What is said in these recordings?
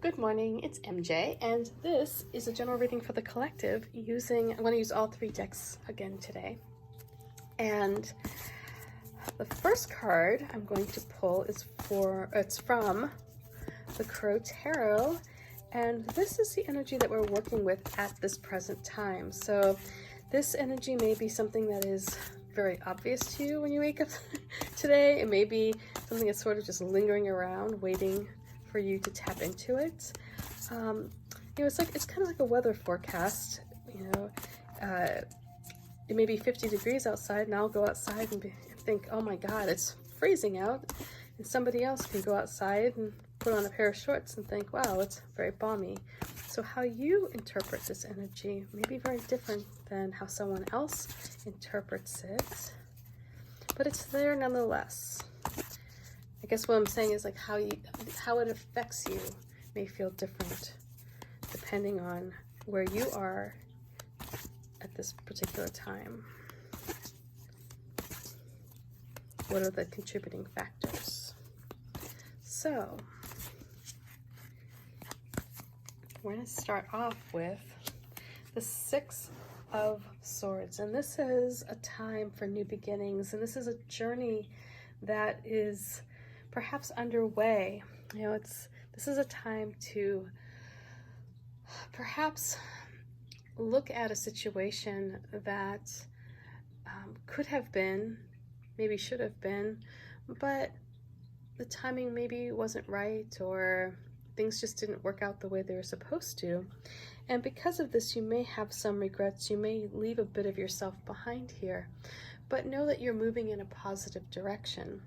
Good morning, it's MJ, and this is a general reading for the collective I'm going to use all three decks again today. And the first card I'm going to pull is it's from the Crow Tarot, and this is the energy that we're working with at this present time. So this energy may be something that is very obvious to you when you wake up today. It may be something that's sort of just lingering around, waiting for you to tap into it. It's kind of like a weather forecast. It may be 50 degrees outside, and I'll go outside and think, oh my God, it's freezing out. And somebody else can go outside and put on a pair of shorts and think, wow, it's very balmy. So how you interpret this energy may be very different than how someone else interprets it, but it's there nonetheless. I guess what I'm saying is like how it affects you may feel different depending on where you are at this particular time. What are the contributing factors? So we're going to start off with the Six of Swords, and this is a time for new beginnings, and this is a journey that is perhaps underway. This is a time to perhaps look at a situation that could have been, maybe should have been, but the timing maybe wasn't right, or things just didn't work out the way they were supposed to. And because of this, you may have some regrets. You may leave a bit of yourself behind here, but know that you're moving in a positive direction.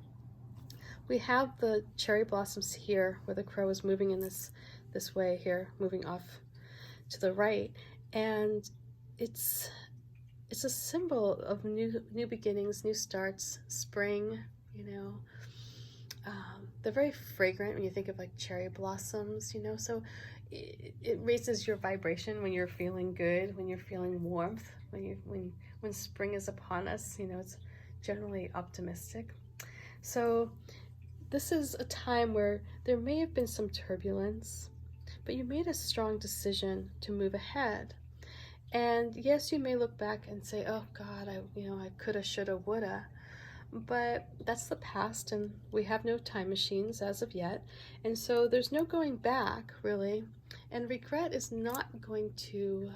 We have the cherry blossoms here where the crow is moving in this way here, moving off to the right, and it's a symbol of new beginnings, new starts, spring. They're very fragrant when you think of like cherry blossoms, so it raises your vibration when you're feeling good, when you're feeling warmth, when spring is upon us. It's generally optimistic. So this is a time where there may have been some turbulence, but you made a strong decision to move ahead. And yes, you may look back and say, oh God, I coulda, shoulda, woulda, but that's the past, and we have no time machines as of yet. And so there's no going back, really. And regret is not going to,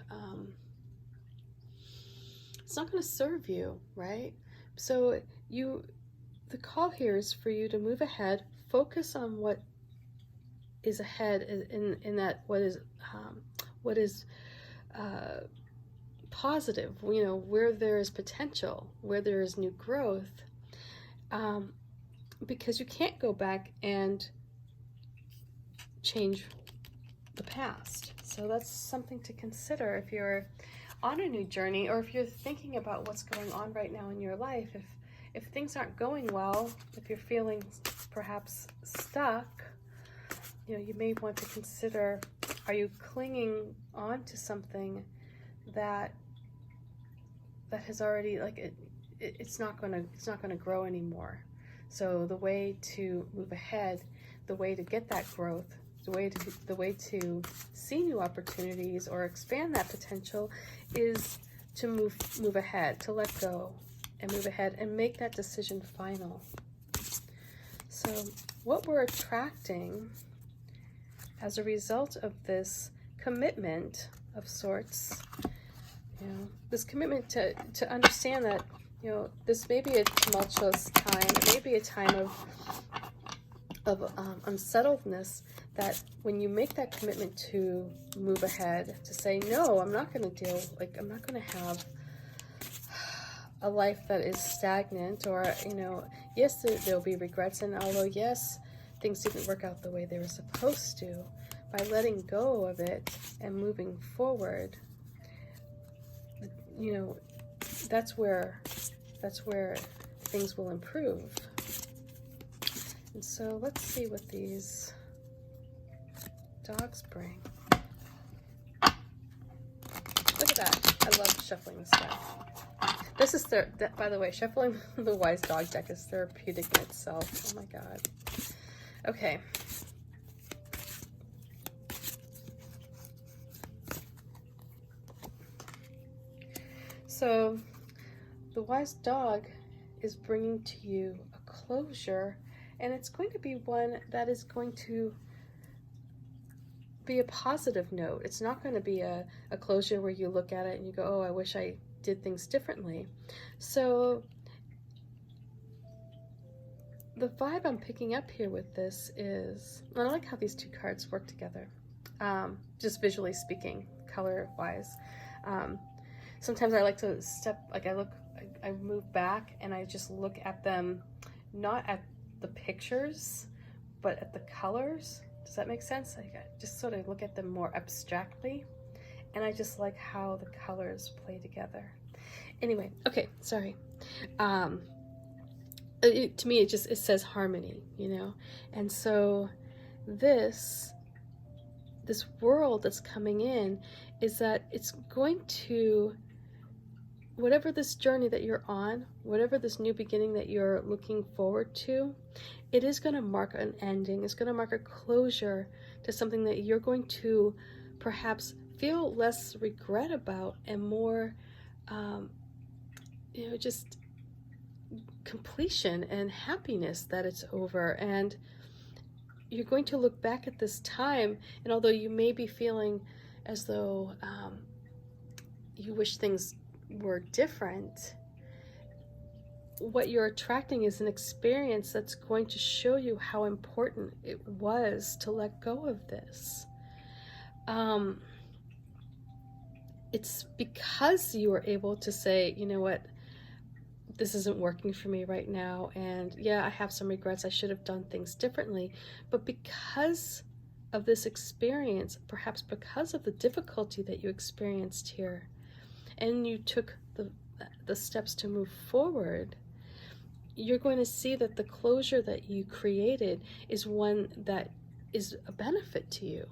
it's not going to serve you, right? So the call here is for you to move ahead, focus on what is ahead in that what is positive, where there is potential, where there is new growth, because you can't go back and change the past. So that's something to consider if you're on a new journey, or if you're thinking about what's going on right now in your life. If things aren't going well, if you're feeling perhaps stuck, you may want to consider, are you clinging on to something that has already, it's not going to grow anymore. So the way to move ahead, the way to get that growth, the way to see new opportunities or expand that potential is to move ahead, to let go and move ahead and make that decision final. So what we're attracting as a result of this commitment of sorts, this commitment to understand that, this may be a tumultuous time, it may be a time of unsettledness, that when you make that commitment to move ahead, to say, no, I'm not going to have a life that is stagnant, or, yes, there'll be regrets, and although, yes, things didn't work out the way they were supposed to, by letting go of it and moving forward, that's where things will improve. And so let's see what these dogs bring. Look at that. I love shuffling this stuff. This is, by the way, shuffling the Wise Dog deck is therapeutic in itself. Oh my God. Okay. So the wise dog is bringing to you a closure, and it's going to be one that is going to be a positive note. It's not going to be a closure where you look at it and you go, oh, I wish I did things differently. So the vibe I'm picking up here with this is, I like how these two cards work together, just visually speaking, color wise. Sometimes I like to I move back and I just look at them, not at the pictures, but at the colors. Does that make sense? I just sort of look at them more abstractly, and I just like how the colors play together. Anyway, okay, sorry. To me, it says harmony, you know? And so this world that's coming in is that it's going to, whatever this journey that you're on, whatever this new beginning that you're looking forward to, it is going to mark an ending. It's going to mark a closure to something that you're going to perhaps feel less regret about and more, just completion and happiness that it's over. And you're going to look back at this time, and although you may be feeling as though you wish things were different, what you're attracting is an experience that's going to show you how important it was to let go of this. It's because you were able to say, you know what, this isn't working for me right now, and yeah, I have some regrets, I should have done things differently, but because of this experience, perhaps because of the difficulty that you experienced here, and you took the steps to move forward, you're going to see that the closure that you created is one that is a benefit to you.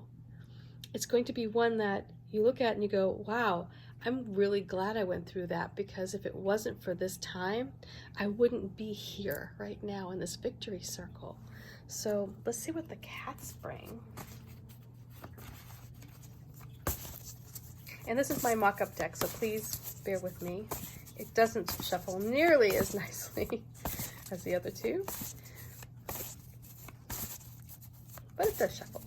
It's going to be one that you look at and you go, wow, I'm really glad I went through that, because if it wasn't for this time, I wouldn't be here right now in this victory circle. So let's see what the cats bring. And this is my mock-up deck, so please bear with me. It doesn't shuffle nearly as nicely as the other two, but it does shuffle.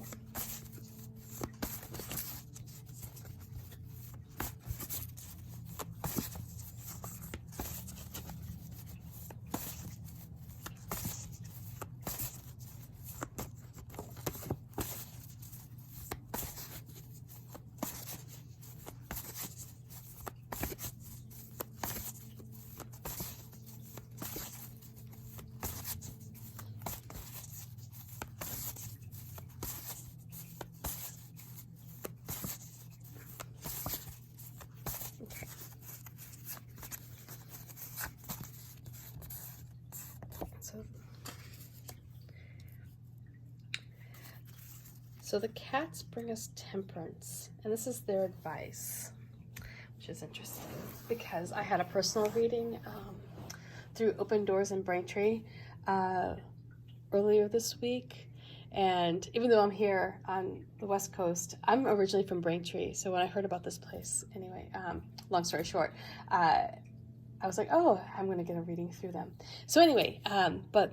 So the cats bring us temperance, and this is their advice, which is interesting because I had a personal reading through Open Doors in Braintree earlier this week, and even though I'm here on the West Coast, I'm originally from Braintree, so when I heard about this place, anyway, long story short, I was like, oh, I'm going to get a reading through them. So anyway, but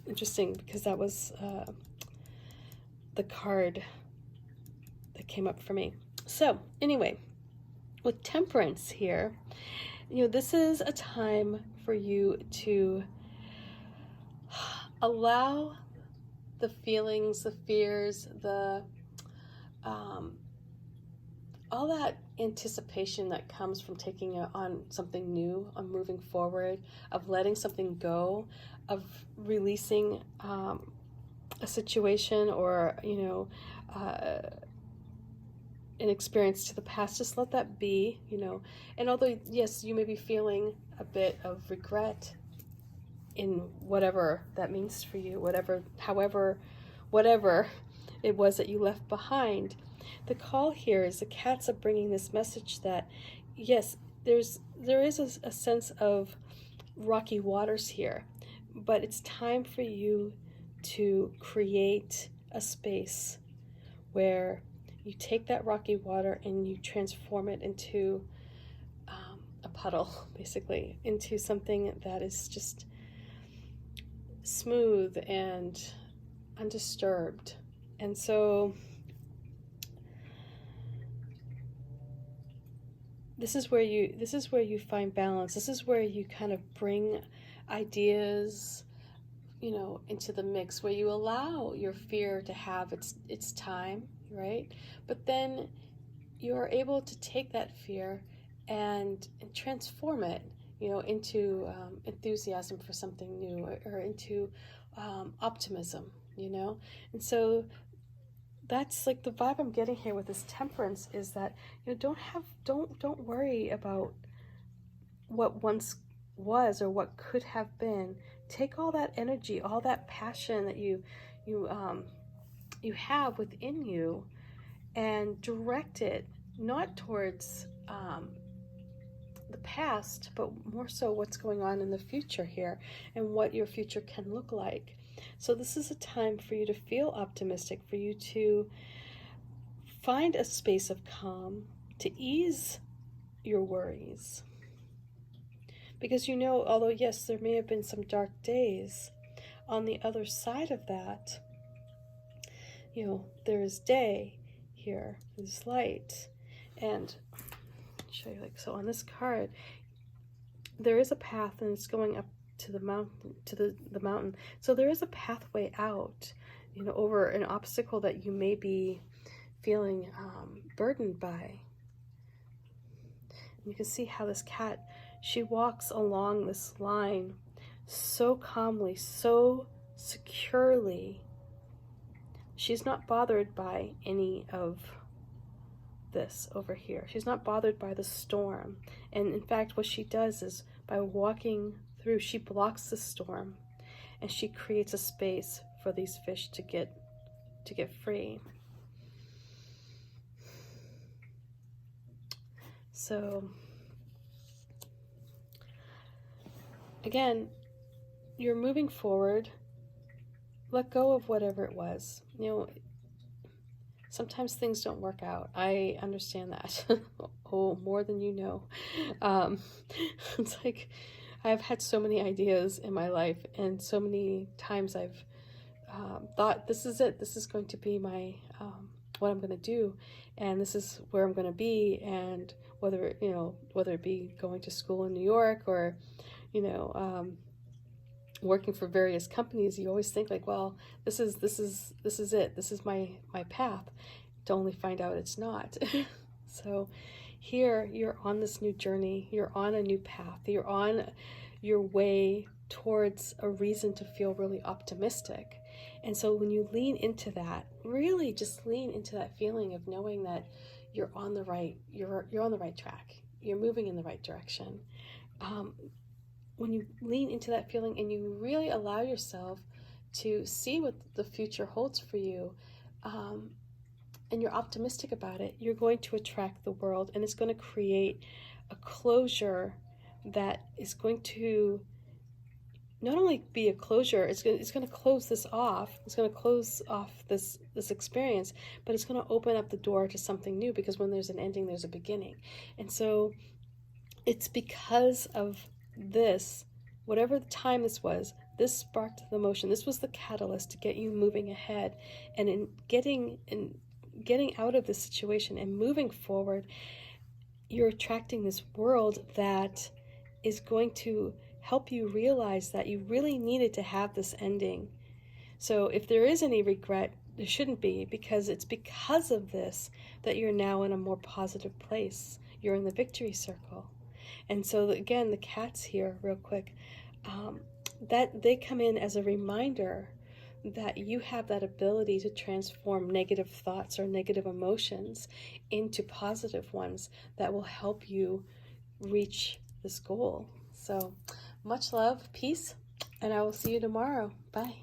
interesting because that was the card that came up for me. So anyway, with temperance here, this is a time for you to allow the feelings, the fears, all that anticipation that comes from taking on something new, of moving forward, of letting something go, of releasing a situation or an experience to the past. Just let that be, and although yes, you may be feeling a bit of regret in whatever that means for you, whatever it was that you left behind, the call here is the cats are bringing this message that yes, there is a sense of rocky waters here, but it's time for you to create a space where you take that rocky water and you transform it into a puddle, basically, into something that is just smooth and undisturbed. And so this is where you find balance. This is where you kind of bring ideas, you know, into the mix, where you allow your fear to have its time, right? But then you're able to take that fear and transform it, you know, into enthusiasm for something new, or into optimism, you know. And so that's like the vibe I'm getting here with this temperance, is that, you know, don't worry about what once was or what could have been. Take all that energy, all that passion that you have within you, and direct it not towards the past, but more so what's going on in the future here, and what your future can look like. So this is a time for you to feel optimistic, for you to find a space of calm, to ease your worries. Because, you know, although yes, there may have been some dark days, on the other side of that, you know, there is day here, there's light. And I'll show you, like, so on this card, there is a path, and it's going up to the mountain, the mountain. So there is a pathway out, you know, over an obstacle that you may be feeling burdened by. And you can see how this cat, she walks along this line so calmly, so securely. She's not bothered by any of this over here. She's not bothered by the storm. And in fact, what she does is, by walking through, she blocks the storm, and she creates a space for these fish to get free. So again, you're moving forward. Let go of whatever it was. You know, sometimes things don't work out. I understand that. Oh, more than you know. It's like, I've had so many ideas in my life, and so many times I've thought, this is it. This is going to be my what I'm going to do, and this is where I'm going to be. And whether it be going to school in New York, or, you know, working for various companies, you always think like, well, this is it. This is my path. To only find out it's not. So here you're on this new journey. You're on a new path. You're on your way towards a reason to feel really optimistic. And so when you lean into that, really just lean into that feeling of knowing that you're on the right track. You're moving in the right direction. When you lean into that feeling and you really allow yourself to see what the future holds for you, and you're optimistic about it, you're going to attract the world, and it's going to create a closure that is going to not only be a closure, it's going to close this off. It's going to close off this experience, but it's going to open up the door to something new, because when there's an ending, there's a beginning. And so it's because of this, whatever the time this was, this sparked the motion. This was the catalyst to get you moving ahead, and in getting out of this situation and moving forward, you're attracting this world that is going to help you realize that you really needed to have this ending. So if there is any regret, there shouldn't be, because it's because of this that you're now in a more positive place. You're in the victory circle. And so again, the cats here, real quick, that they come in as a reminder that you have that ability to transform negative thoughts or negative emotions into positive ones that will help you reach this goal. So much love, peace, and I will see you tomorrow. Bye.